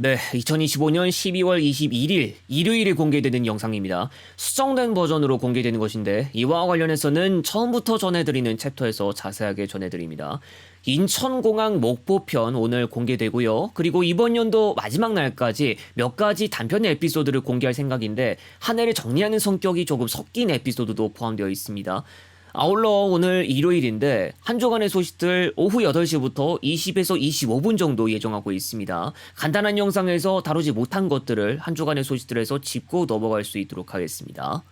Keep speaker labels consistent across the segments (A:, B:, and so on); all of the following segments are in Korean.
A: 네, 2025년 12월 21일 일요일에 공개되는 영상입니다. 수정된 버전으로 공개되는 것인데 이와 관련해서는 처음부터 전해드리는 챕터에서 자세하게 전해드립니다. 인천공항 목포편 오늘 공개되고요. 그리고 이번 연도 마지막 날까지 몇 가지 단편 에피소드를 공개할 생각인데 한 해를 정리하는 성격이 조금 섞인 에피소드도 포함되어 있습니다. 아울러 오늘 일요일인데 한 주간의 소식들 오후 8시부터 20에서 25분 정도 예정하고 있습니다. 간단한 영상에서 다루지 못한 것들을 한 주간의 소식들에서 짚고 넘어갈 수 있도록 하겠습니다.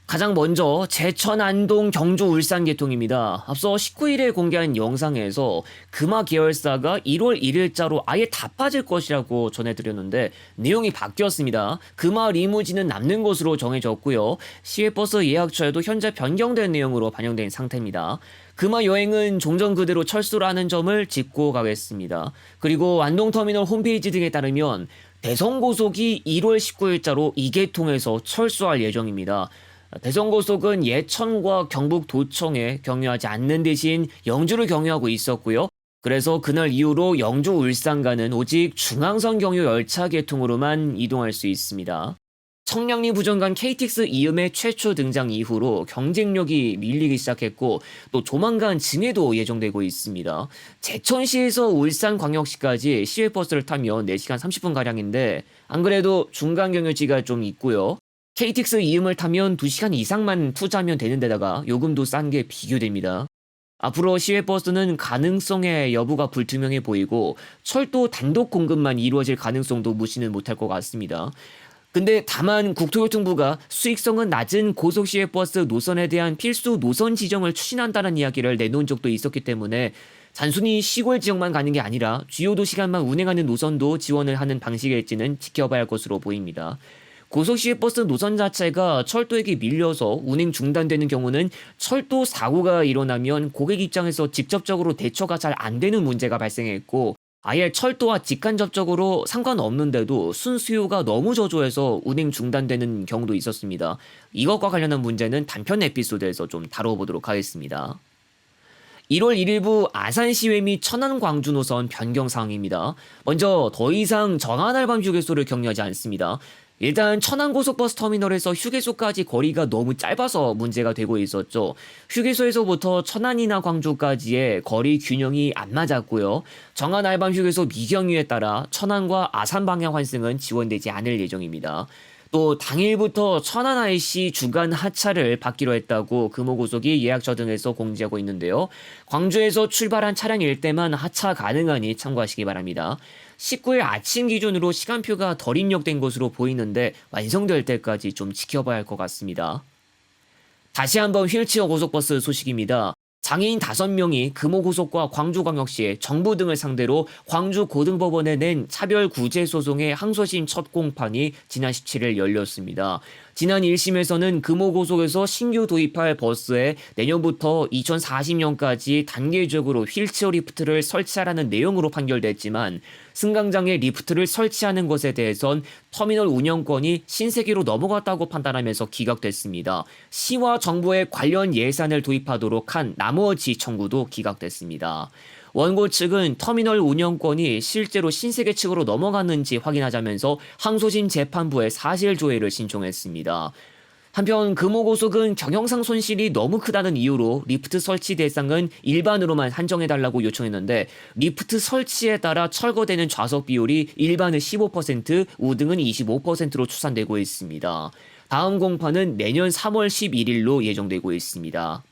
A: 가장 먼저 제천, 안동, 경주, 울산 개통입니다. 앞서 19일에 공개한 영상에서 금화 계열사가 1월 1일자로 아예 다 빠질 것이라고 전해드렸는데 내용이 바뀌었습니다. 금화 리무진은 남는 것으로 정해졌고요. 시외버스 예약처에도 현재 변경된 내용으로 반영된 상태입니다. 금화 여행은 종전 그대로 철수를 하는 점을 짚고 가겠습니다. 그리고 안동터미널 홈페이지 등에 따르면 대성고속이 1월 19일자로 2개통에서 철수할 예정입니다. 대성고속은 예천과 경북도청에 경유하지 않는 대신 영주를 경유하고 있었고요. 그래서 그날 이후로 영주 울산 가는 오직 중앙선 경유 열차 계통으로만 이동할 수 있습니다. 청량리 부정간 KTX 이음의 최초 등장 이후로 경쟁력이 밀리기 시작했고 또 조만간 증해도 예정되고 있습니다. 제천시에서 울산광역시까지 시외버스를 타면 4시간 30분가량인데 안 그래도 중간 경유지가 좀 있고요. KTX 이음을 타면 2시간 이상만 투자하면 되는 데다가 요금도 싼 게 비교됩니다. 앞으로 시외버스는 가능성의 여부가 불투명해 보이고 철도 단독 공급만 이루어질 가능성도 무시는 못할 것 같습니다. 근데 다만 국토교통부가 수익성은 낮은 고속시외버스 노선에 대한 필수 노선 지정을 추진한다는 이야기를 내놓은 적도 있었기 때문에 단순히 시골 지역만 가는 게 아니라 주요 도시간만 운행하는 노선도 지원을 하는 방식일지는 지켜봐야 할 것으로 보입니다. 고속시외버스 노선 자체가 철도에게 밀려서 운행 중단되는 경우는 철도 사고가 일어나면 고객 입장에서 직접적으로 대처가 잘 안 되는 문제가 발생했고 아예 철도와 직간접적으로 상관없는데도 순수요가 너무 저조해서 운행 중단되는 경우도 있었습니다. 이것과 관련한 문제는 단편 에피소드에서 좀 다뤄보도록 하겠습니다. 1월 1일부 아산시외 및 천안 광주 노선 변경 사항입니다. 먼저 더 이상 정한알밤 휴게소를 격려하지 않습니다. 일단 천안고속버스 터미널에서 휴게소까지 거리가 너무 짧아서 문제가 되고 있었죠. 휴게소에서부터 천안이나 광주까지의 거리 균형이 안 맞았고요. 정한알밤 휴게소 미경유에 따라 천안과 아산 방향 환승은 지원되지 않을 예정입니다. 또 당일부터 천안 IC 주간 하차를 받기로 했다고 금호고속이 예약처 등에서 공지하고 있는데요. 광주에서 출발한 차량일 때만 하차 가능하니 참고하시기 바랍니다. 19일 아침 기준으로 시간표가 덜 입력된 것으로 보이는데 완성될 때까지 좀 지켜봐야 할 것 같습니다. 다시 한번 휠체어 고속버스 소식입니다. 장애인 5명이 금호고속과 광주광역시에 정부 등을 상대로 광주고등법원에 낸 차별구제소송의 항소심 첫 공판이 지난 17일 열렸습니다. 지난 1심에서는 금호고속에서 신규 도입할 버스에 내년부터 2040년까지 단계적으로 휠체어 리프트를 설치하라는 내용으로 판결됐지만 승강장에 리프트를 설치하는 것에 대해선 터미널 운영권이 신세계로 넘어갔다고 판단하면서 기각됐습니다. 시와 정부의 관련 예산을 도입하도록 한 나머지 청구도 기각됐습니다. 원고 측은 터미널 운영권이 실제로 신세계 측으로 넘어갔는지 확인하자면서 항소심 재판부에 사실조회를 신청했습니다. 한편 금호고속은 경영상 손실이 너무 크다는 이유로 리프트 설치 대상은 일반으로만 한정해달라고 요청했는데 리프트 설치에 따라 철거되는 좌석 비율이 일반은 15%, 우등은 25%로 추산되고 있습니다. 다음 공판은 내년 3월 11일로 예정되고 있습니다.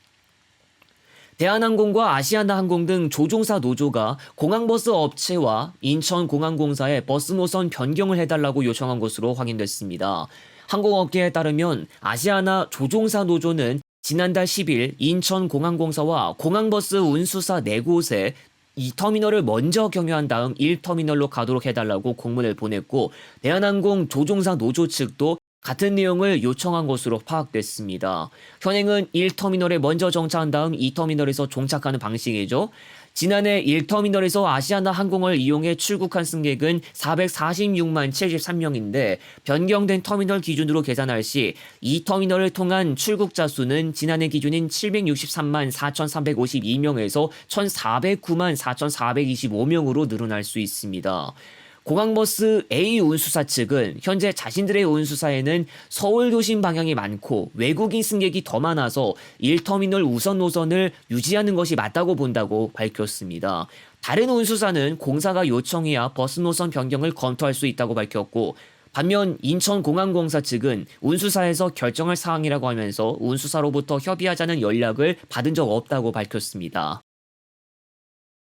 A: 대한항공과 아시아나항공 등 조종사 노조가 공항버스 업체와 인천공항공사에 버스 노선 변경을 해달라고 요청한 것으로 확인됐습니다. 항공업계에 따르면 아시아나 조종사 노조는 지난달 10일 인천공항공사와 공항버스 운수사 4곳에 이 터미널을 먼저 경유한 다음 1터미널로 가도록 해달라고 공문을 보냈고 대한항공 조종사 노조 측도 같은 내용을 요청한 것으로 파악됐습니다. 현행은 1터미널에 먼저 정차한 다음 2터미널에서 종착하는 방식이죠. 지난해 1터미널에서 아시아나 항공을 이용해 출국한 승객은 446만 73명인데 변경된 터미널 기준으로 계산할 시 2터미널을 통한 출국자 수는 지난해 기준인 763만 4,352명에서 1,409만 4,425명으로 늘어날 수 있습니다. 공항버스 A 운수사 측은 현재 자신들의 운수사에는 서울 도심 방향이 많고 외국인 승객이 더 많아서 1터미널 우선 노선을 유지하는 것이 맞다고 본다고 밝혔습니다. 다른 운수사는 공사가 요청해야 버스 노선 변경을 검토할 수 있다고 밝혔고, 반면 인천공항공사 측은 운수사에서 결정할 사항이라고 하면서 운수사로부터 협의하자는 연락을 받은 적 없다고 밝혔습니다.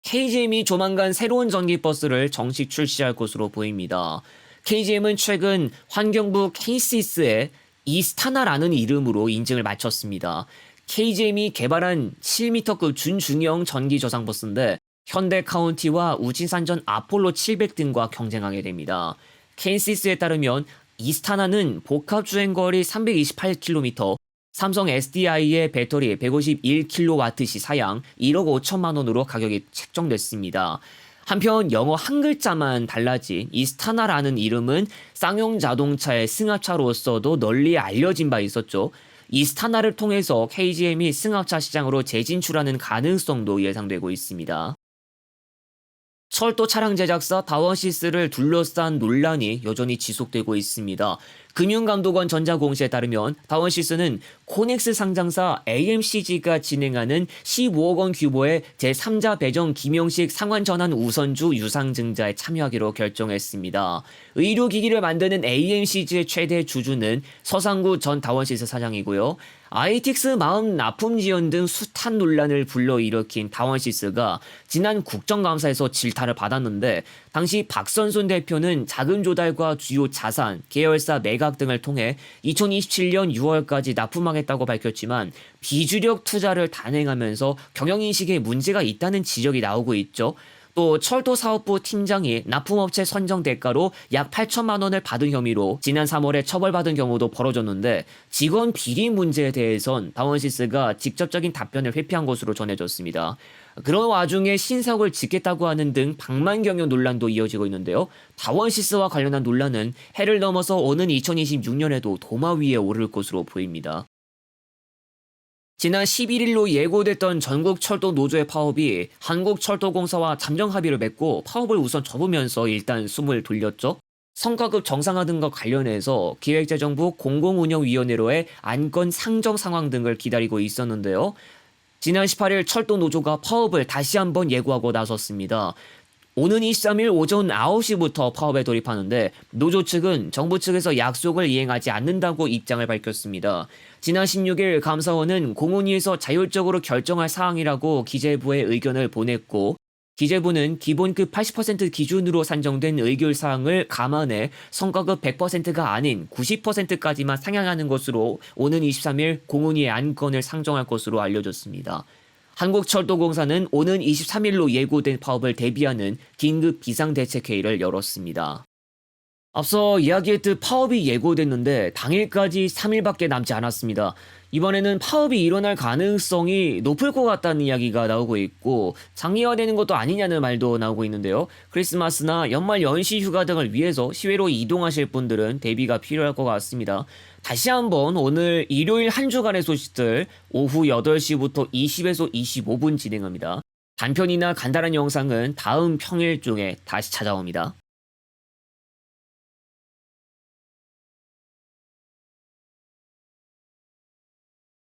A: KGM이 조만간 새로운 전기버스를 정식 출시할 것으로 보입니다. KGM은 최근 환경부 K-시스에 이스타나라는 이름으로 인증을 마쳤습니다. KGM이 개발한 7m급 준중형 전기 저상버스인데 현대 카운티와 우지산전 아폴로 700 등과 경쟁하게 됩니다. K-시스에 따르면 이스타나는 복합 주행거리 328km, 삼성 SDI의 배터리 151kWh 사양 1억 5천만 원으로 가격이 책정됐습니다. 한편 영어 한 글자만 달라진 이스타나라는 이름은 쌍용 자동차의 승합차로서도 널리 알려진 바 있었죠. 이스타나를 통해서 KGM이 승합차 시장으로 재진출하는 가능성도 예상되고 있습니다. 철도 차량 제작사 다원시스를 둘러싼 논란이 여전히 지속되고 있습니다. 금융감독원 전자공시에 따르면 다원시스는 코넥스 상장사 AMCG가 진행하는 15억 원 규모의 제3자 배정 김영식 상환전환 우선주 유상증자에 참여하기로 결정했습니다. 의료기기를 만드는 AMCG의 최대 주주는 서상구 전 다원시스 사장이고요. ITX 마음 납품 지연 등 숱한 논란을 불러일으킨 다원시스가 지난 국정감사에서 질타를 받았는데, 당시 박선순 대표는 자금 조달과 주요 자산, 계열사 매각 등을 통해 2027년 6월까지 납품하겠다고 밝혔지만 비주력 투자를 단행하면서 경영인식에 문제가 있다는 지적이 나오고 있죠. 또 철도사업부 팀장이 납품업체 선정 대가로 약 8천만 원을 받은 혐의로 지난 3월에 처벌받은 경우도 벌어졌는데, 직원 비리 문제에 대해선 다원시스가 직접적인 답변을 회피한 것으로 전해졌습니다. 그런 와중에 신사옥을 짓겠다고 하는 등 방만경영 논란도 이어지고 있는데요. 다원시스와 관련한 논란은 해를 넘어서 오는 2026년에도 도마 위에 오를 것으로 보입니다. 지난 11일로 예고됐던 전국철도 노조의 파업이 한국철도공사와 잠정 합의를 맺고 파업을 우선 접으면서 일단 숨을 돌렸죠. 성과급 정상화 등과 관련해서 기획재정부 공공운영위원회로의 안건 상정 상황 등을 기다리고 있었는데요. 지난 18일 철도노조가 파업을 다시 한번 예고하고 나섰습니다. 오는 23일 오전 9시부터 파업에 돌입하는데, 노조 측은 정부 측에서 약속을 이행하지 않는다고 입장을 밝혔습니다. 지난 16일 감사원은 공훈위에서 자율적으로 결정할 사항이라고 기재부에 의견을 보냈고, 기재부는 기본급 80% 기준으로 산정된 의결 사항을 감안해 성과급 100%가 아닌 90%까지만 상향하는 것으로 오는 23일 공훈위의 안건을 상정할 것으로 알려졌습니다. 한국철도공사는 오는 23일로 예고된 파업을 대비하는 긴급 비상대책회의를 열었습니다. 앞서 이야기했듯 파업이 예고됐는데 당일까지 3일밖에 남지 않았습니다. 이번에는 파업이 일어날 가능성이 높을 것 같다는 이야기가 나오고 있고, 장기화되는 것도 아니냐는 말도 나오고 있는데요. 크리스마스나 연말 연시 휴가 등을 위해서 시외로 이동하실 분들은 대비가 필요할 것 같습니다. 다시 한번 오늘 일요일 한 주간의 소식들 오후 8시부터 20에서 25분 진행합니다. 단편이나 간단한 영상은 다음 평일 중에 다시 찾아옵니다.